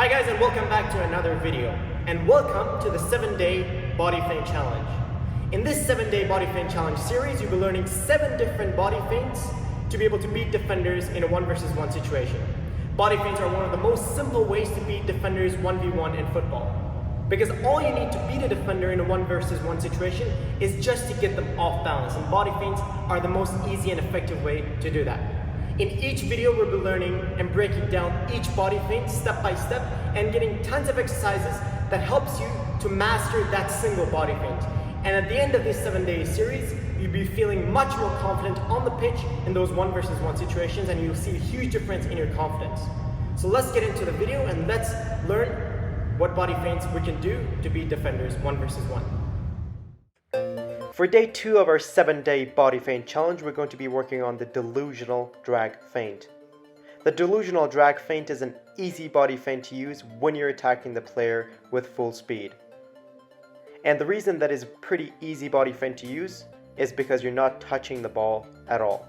Hi guys, and welcome back to another video, and welcome to the 7-day body feint challenge. In this 7-day body feint challenge series, you'll be learning 7 different body feints to be able to beat defenders in a 1 versus 1 situation. Body feints are one of the most simple ways to beat defenders 1v1 in football, because all you need to beat a defender in a 1 versus 1 situation is just to get them off balance, and body feints are the most easy and effective way to do that. In each video, we'll be learning and breaking down each body feint step by step and getting tons of exercises that helps you to master that single body feint. And at the end of this 7-day series, you'll be feeling much more confident on the pitch in those 1 versus 1 situations, and you'll see a huge difference in your confidence. So let's get into the video and let's learn what body feints we can do to beat defenders 1 versus 1. For day 2 of our 7-day body feint challenge, we're going to be working on the delusional drag feint. The delusional drag feint is an easy body feint to use when you're attacking the player with full speed. And the reason that is a pretty easy body feint to use is because you're not touching the ball at all.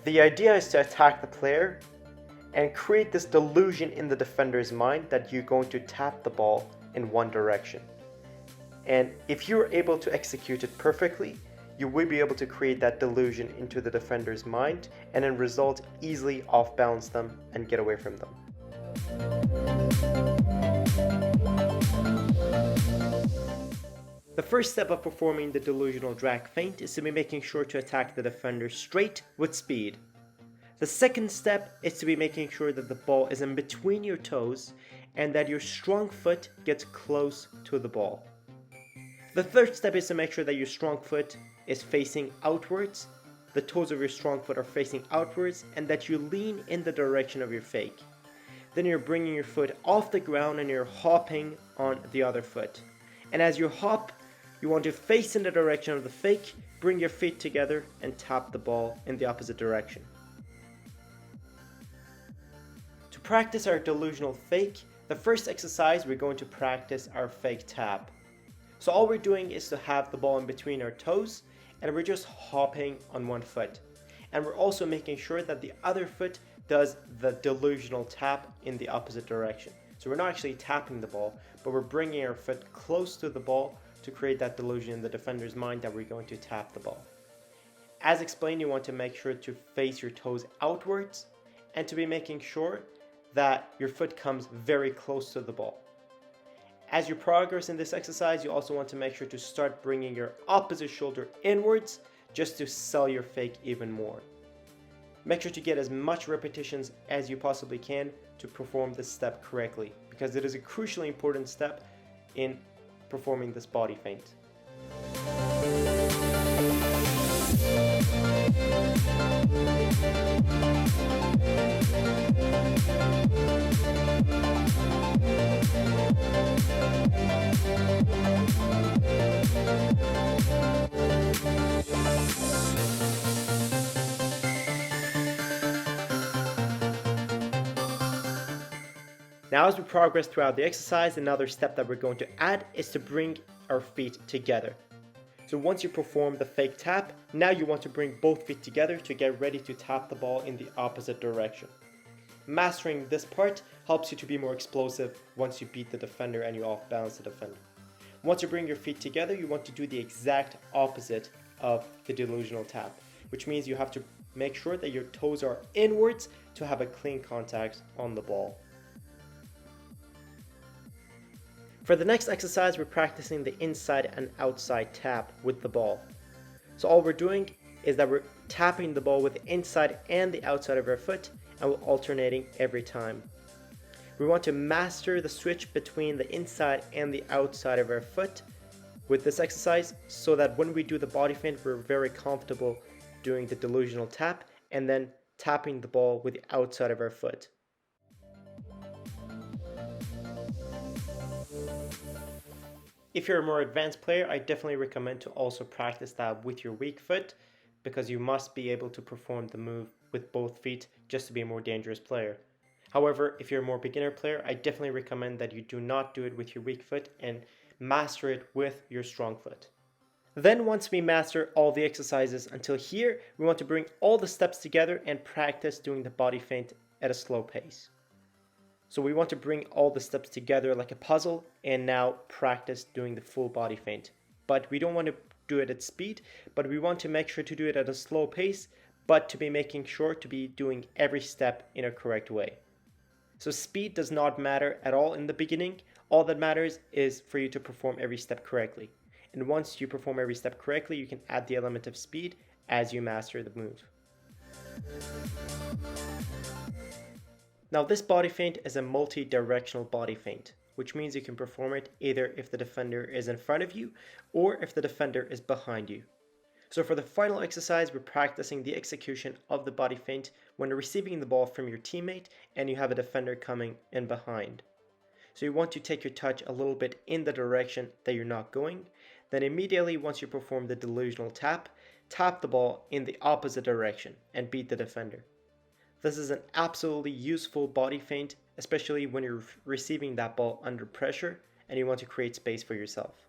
The idea is to attack the player and create this delusion in the defender's mind that you're going to tap the ball in one direction. And if you're able to execute it perfectly, you will be able to create that delusion into the defender's mind and in result easily off balance them and get away from them. The first step of performing the delusional drag feint is to be making sure to attack the defender straight with speed. The second step is to be making sure that the ball is in between your toes and that your strong foot gets close to the ball. The third step is to make sure that your strong foot is facing outwards, the toes of your strong foot are facing outwards, and that you lean in the direction of your fake. Then you're bringing your foot off the ground and you're hopping on the other foot. And as you hop, you want to face in the direction of the fake, bring your feet together and tap the ball in the opposite direction. To practice our delusional fake, the first exercise we're going to practice our fake tap. So all we're doing is to have the ball in between our toes and we're just hopping on one foot. And we're also making sure that the other foot does the delusional tap in the opposite direction. So we're not actually tapping the ball, but we're bringing our foot close to the ball to create that delusion in the defender's mind that we're going to tap the ball. As explained, you want to make sure to face your toes outwards and to be making sure that your foot comes very close to the ball. As you progress in this exercise, you also want to make sure to start bringing your opposite shoulder inwards just to sell your fake even more. Make sure to get as much repetitions as you possibly can to perform this step correctly, because it is a crucially important step in performing this body feint. Now as we progress throughout the exercise, another step that we're going to add is to bring our feet together. So once you perform the fake tap, now you want to bring both feet together to get ready to tap the ball in the opposite direction. Mastering this part helps you to be more explosive once you beat the defender and you off-balance the defender. Once you bring your feet together, you want to do the exact opposite of the delusional tap, which means you have to make sure that your toes are inwards to have a clean contact on the ball. For the next exercise, we're practicing the inside and outside tap with the ball. So all we're doing is that we're tapping the ball with the inside and the outside of our foot, and we're alternating every time. We want to master the switch between the inside and the outside of our foot with this exercise so that when we do the body feint, we're very comfortable doing the delusional tap and then tapping the ball with the outside of our foot. If you're a more advanced player, I definitely recommend to also practice that with your weak foot, because you must be able to perform the move with both feet just to be a more dangerous player. However, if you're a more beginner player, I definitely recommend that you do not do it with your weak foot and master it with your strong foot. Then once we master all the exercises until here, we want to bring all the steps together and practice doing the body feint at a slow pace. So we want to bring all the steps together like a puzzle and now practice doing the full body feint. But we don't want to do it at speed, but we want to make sure to do it at a slow pace, but to be making sure to be doing every step in a correct way. So speed does not matter at all in the beginning. All that matters is for you to perform every step correctly. And once you perform every step correctly, you can add the element of speed as you master the move. Now this body feint is a multi-directional body feint, which means you can perform it either if the defender is in front of you or if the defender is behind you. So for the final exercise, we're practicing the execution of the body feint when receiving the ball from your teammate and you have a defender coming in behind. So you want to take your touch a little bit in the direction that you're not going. Then immediately once you perform the delusional tap, tap the ball in the opposite direction and beat the defender. This is an absolutely useful body feint, especially when you're receiving that ball under pressure and you want to create space for yourself.